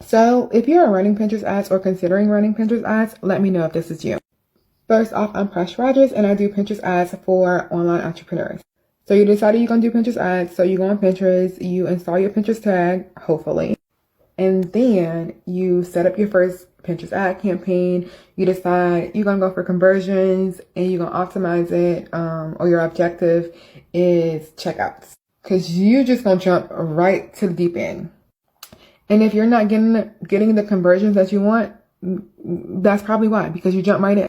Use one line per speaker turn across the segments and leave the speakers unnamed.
So if you're running Pinterest ads or considering running Pinterest ads, let me know if this is you. First off, I'm Presh Rogers and I do Pinterest ads for online entrepreneurs. So you decided you're going to do Pinterest ads. So you go on Pinterest, you install your Pinterest tag, hopefully, and then you set up your first Pinterest ad campaign. You decide you're going to go for conversions and you're going to optimize it, or your objective is checkouts, because you just going to jump right to the deep end. And if you're not getting the conversions that you want, that's probably why, because you jump right in.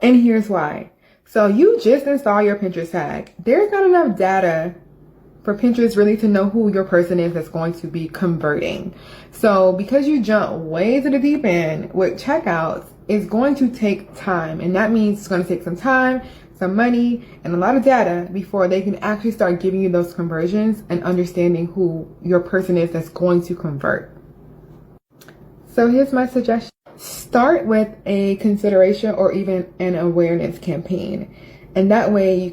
And here's why. So you just install your Pinterest tag. There's not enough data for Pinterest really to know who your person is that's going to be converting. So because you jump way to the deep end with checkouts, it's going to take time. And that means it's going to take some time, some money, and a lot of data before they can actually start giving you those conversions and understanding who your person is that's going to convert. So here's my suggestion. Start with a consideration or even an awareness campaign. And that way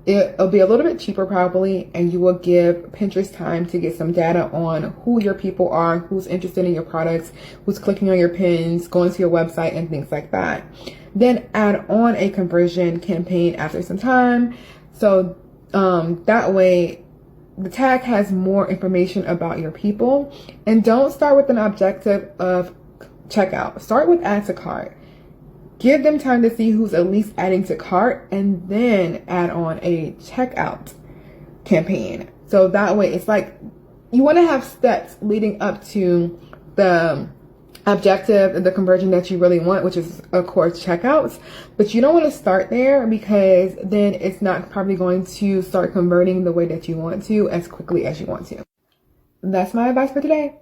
it'll be a little bit cheaper probably, and you will give Pinterest time to get some data on who your people are, who's interested in your products, who's clicking on your pins, going to your website, and things like that. Then add on a conversion campaign after some time. So that way the tag has more information about your people. And don't start with an objective of checkout. Start with add to cart. Give them time to see who's at least adding to cart, and then add on a checkout campaign. So that way it's like you want to have steps leading up to the objective and the conversion that you really want, which is of course checkouts. But you don't want to start there, because then it's not probably going to start converting the way that you want to as quickly as you want to. That's my advice for today.